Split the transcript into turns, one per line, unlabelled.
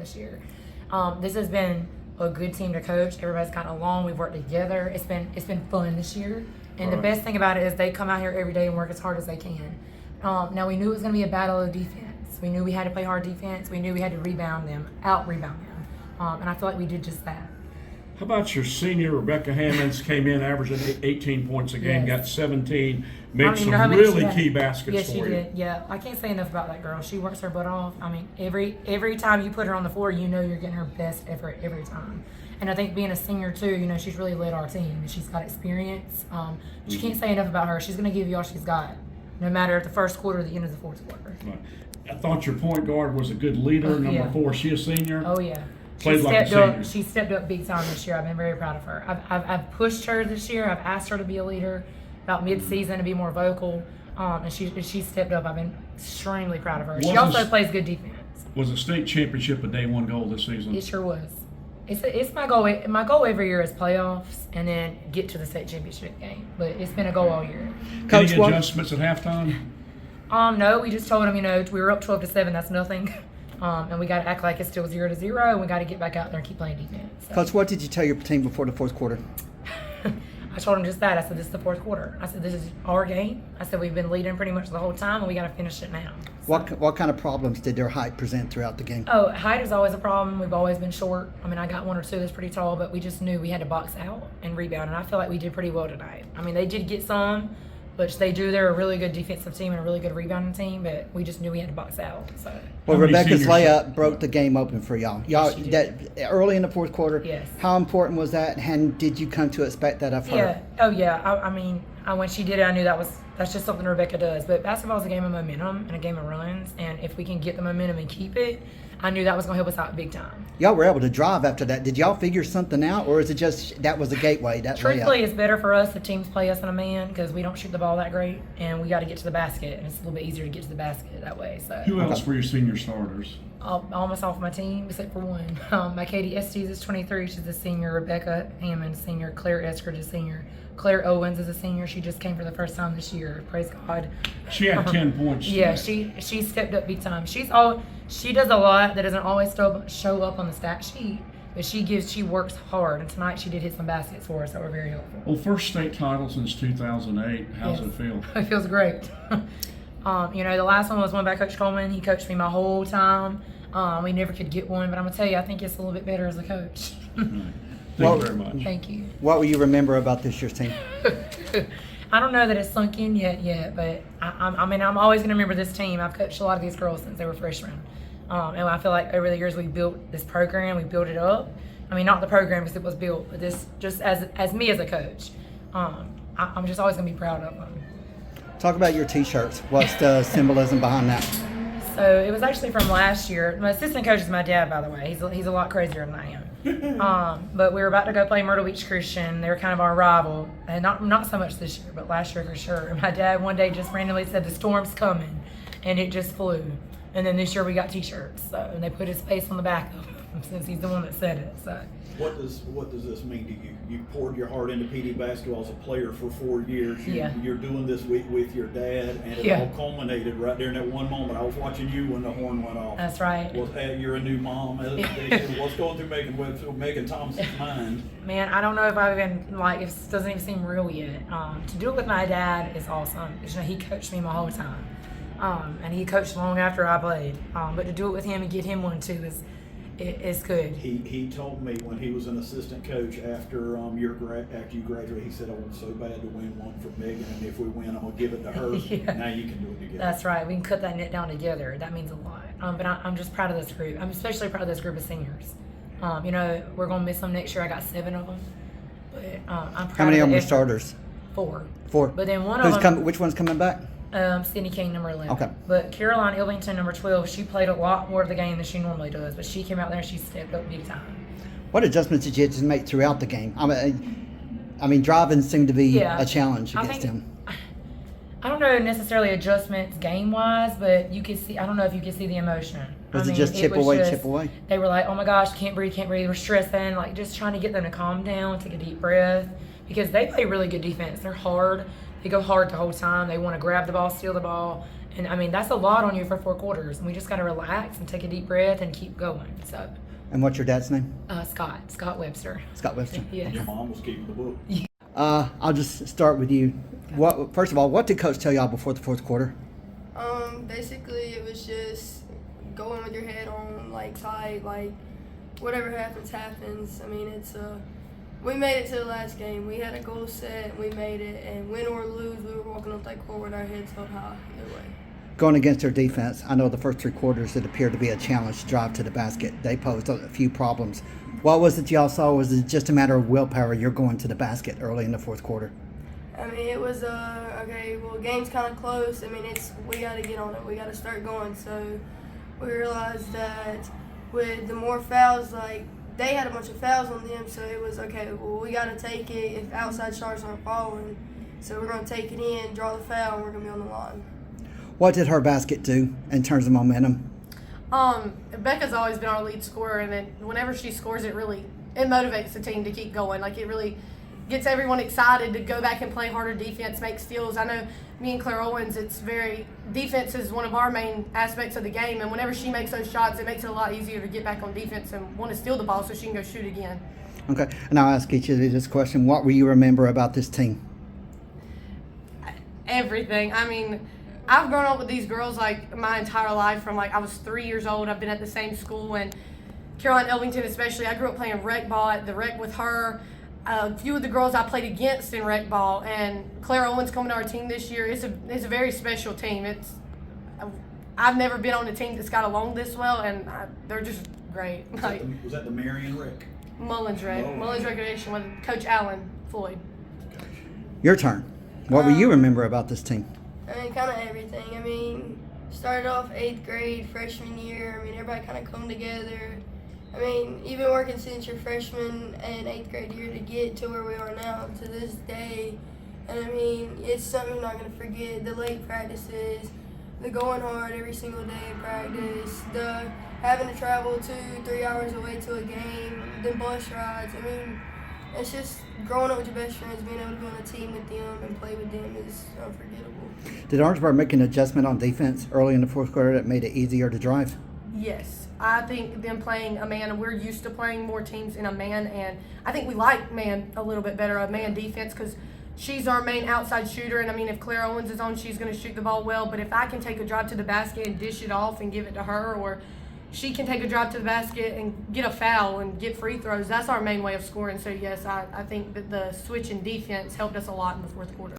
this year. This has been a good team to coach. Everybody's gotten along. We've worked together. It's been fun this year. And the best thing about it is they come out here every day and work as hard as they can. Now, we knew it was going to be a battle of defense. We knew we had to play hard defense. We knew we had to out-rebound them. And I feel like we did just that.
How about your senior, Rebecca Hammonds, came in averaging 18 points a game, got 17, made some really key baskets for you.
Yes, she did. Yeah, I can't say enough about that girl. She works her butt off. I mean, every time you put her on the floor, you know you're getting her best effort every time. And I think being a senior, too, she's really led our team. She's got experience. You can't say enough about her. She's going to give you all she's got, no matter at the first quarter or the end of the fourth quarter.
Right. I thought your point guard was a good leader, number 4. Is she a senior?
Oh, yeah.
Played like a senior.
She stepped up big time this year. I've been very proud of her. I've pushed her this year. I've asked her to be a leader about mid-season, to be more vocal, and she stepped up. I've been extremely proud of her. She also plays good defense.
Was the state championship a day one goal this season?
It sure was. It's my goal. My goal every year is playoffs and then get to the state championship game. But it's been a goal all year.
Coach, any adjustments at halftime?
No, we just told them, we were up 12-7. That's nothing. And we got to act like it's still 0-0, and we got to get back out there and keep playing defense. So.
Coach, what did you tell your team before the fourth quarter?
I told them just that. I said, this is the fourth quarter. I said, this is our game. I said, we've been leading pretty much the whole time, and we got to finish it now. So.
What kind of problems did their height present throughout the game?
Oh, height is always a problem. We've always been short. I got 1 or 2 that's pretty tall, but we just knew we had to box out and rebound, and I feel like we did pretty well tonight. They did get some, which they do. They're a really good defensive team and a really good rebounding team, but we just knew we had to box out. So.
Well, Rebecca's layup broke the game open for y'all. That early in the fourth quarter.
Yes.
How important was that, and did you come to expect that of her?
Yeah. Oh, yeah. When she did it, I knew that's just something Rebecca does. But basketball is a game of momentum and a game of runs, and if we can get the momentum and keep it, I knew that was going to help us out big time.
Y'all were able to drive after that. Did y'all figure something out, or is it just that was the gateway?
Truthfully, it's better for us if teams play us in a man because we don't shoot the ball that great, and we got to get to the basket, and it's a little bit easier to get to the basket that way. So.
Who else were your senior starters?
Almost off my team except for one. My Katie Estes is 23. She's a senior. Rebecca Hammond is a senior. Claire Eskridge is a senior. Claire Owens is a senior. She just came for the first time this year. Praise God.
She had 10 points.
Yeah, she stepped up big time. She does a lot that doesn't always show up on the stat sheet, but she works hard. And tonight she did hit some baskets for us that were very helpful.
Well, first state title since 2008. How's it feel?
It feels great. The last one was won by Coach Coleman. He coached me my whole time. We never could get one, but I'm going to tell you, I think it's a little bit better as a coach.
Thank you very much.
Thank you.
What will you remember about this year's team?
I don't know that it's sunk in yet, but I'm always going to remember this team. I've coached a lot of these girls since they were freshmen. And I feel like over the years we built this program, we built it up. Not the program because it was built, but this just as me as a coach. I'm just always going to be proud of them.
Talk about your T-shirts. What's the symbolism behind that?
So it was actually from last year. My assistant coach is my dad, by the way. He's a lot crazier than I am. But we were about to go play Myrtle Beach Christian. They were kind of our rival, and not so much this year, but last year for sure. And my dad one day just randomly said the storm's coming, and it just flew. And then this year we got T-shirts, and they put his face on the back of them since he's the one that said it. So.
What does this mean to you? You poured your heart into PD basketball as a player for 4 years. You're doing this with your dad, and it all culminated right there in that one moment. I was watching you when the horn went off.
That's right.
You're a new mom. What's going through Megan Thompson's mind?
Man, I don't know if I've even it doesn't even seem real yet. To do it with my dad is awesome. He coached me my whole time, and he coached long after I played. But to do it with him and get him one too it's good.
He told me when he was an assistant coach after you graduated, he said, I want so bad to win one for Megan, and if we win, I'm going to give it to her. Now you can do it together.
That's right. We can cut that net down together. That means a lot. But I'm just proud of this group. I'm especially proud of this group of seniors. We're going to miss them next year. I got 7 of them. But I'm proud.
How many of them
are
starters?
4.
4.
But then one of them.
Which one's coming back?
Sydney King, number 11.
Okay.
But Caroline Ilvington, number 12, she played a lot more of the game than she normally does, but she came out there and she stepped up big time.
What adjustments did you have to make throughout the game? Driving seemed to be a challenge against him.
I don't know necessarily adjustments game-wise, but you could see, I don't know if you could see the emotion.
Was it just chip away?
They were like, oh my gosh, can't breathe. We're stressing, just trying to get them to calm down, take a deep breath, because they play really good defense. They're hard. They go hard the whole time. They want to grab the ball, steal the ball, And I mean, that's a lot on you for 4 quarters. And we just got to relax and take a deep breath and keep going. So.
And what's your dad's name?
Scott Webster.
Scott Webster.
Yes.
Your mom was keeping the book.
I'll just start with you. First of all, what did Coach tell y'all before the fourth quarter?
Basically, it was just going with your head on, like, tight, like, whatever happens, happens. I mean, we made it to the last game. We had a goal set, and we made it. And win or lose, we were walking up that court with our heads held high either way.
Going against their defense, I know the first 3 quarters it appeared to be a challenge to drive to the basket. They posed a few problems. What was it y'all saw? Was it just a matter of willpower? You're going to the basket early in the fourth quarter.
I mean, it was okay. Well, game's kind of close. I mean, we got to get on it. We got to start going. So we realized that with the more fouls, like they had a bunch of fouls on them, so it was okay. Well, we got to take it if outside shots aren't falling. So we're going to take it in, draw the foul, and we're going to be on the line.
What did her basket do in terms of momentum?
Becca's always been our lead scorer, and then whenever she scores, it motivates the team to keep going. Like, it really gets everyone excited to go back and play harder defense, make steals. I know me and Claire Owens, defense is one of our main aspects of the game, and whenever she makes those shots, it makes it a lot easier to get back on defense and want to steal the ball so she can go shoot again.
Okay, and I'll ask each of you this question. What will you remember about this team?
Everything. I mean, I've grown up with these girls like my entire life from like I was 3 years old. I've been at the same school, and Caroline Elvington especially. I grew up playing rec ball at the rec with her. A few of the girls I played against in rec ball, and Claire Owens coming to our team this year. It's a very special team. I've never been on a team that's got along this well, and they're just great.
Was that the Marion rec?
Mullins Recreation with Coach Allen Floyd.
Your turn. What will you remember about this team?
I mean, kind of everything. I mean, started off 8th grade, freshman year. I mean, everybody kind of come together. I mean, even working since your freshman and 8th grade year to get to where we are now to this day. And I mean, it's something I'm not going to forget. The late practices, the going hard every single day of practice, the having to travel 2-3 hours away to a game, the bus rides. I mean, it's just growing up with your best friends, being able to be on a team with them and play with them is unforgettable.
Did Orangeburg make an adjustment on defense early in the fourth quarter that made it easier to drive?
Yes. I think them playing a man, we're used to playing more teams in a man, and I think we like man a little bit better, a man defense, because she's our main outside shooter. And I mean, if Claire Owens is on, she's going to shoot the ball well. But if I can take a drive to the basket and dish it off and give it to her, or she can take a drive to the basket and get a foul and get free throws, that's our main way of scoring. So yes, I think that the switch in defense helped us a lot in the fourth quarter.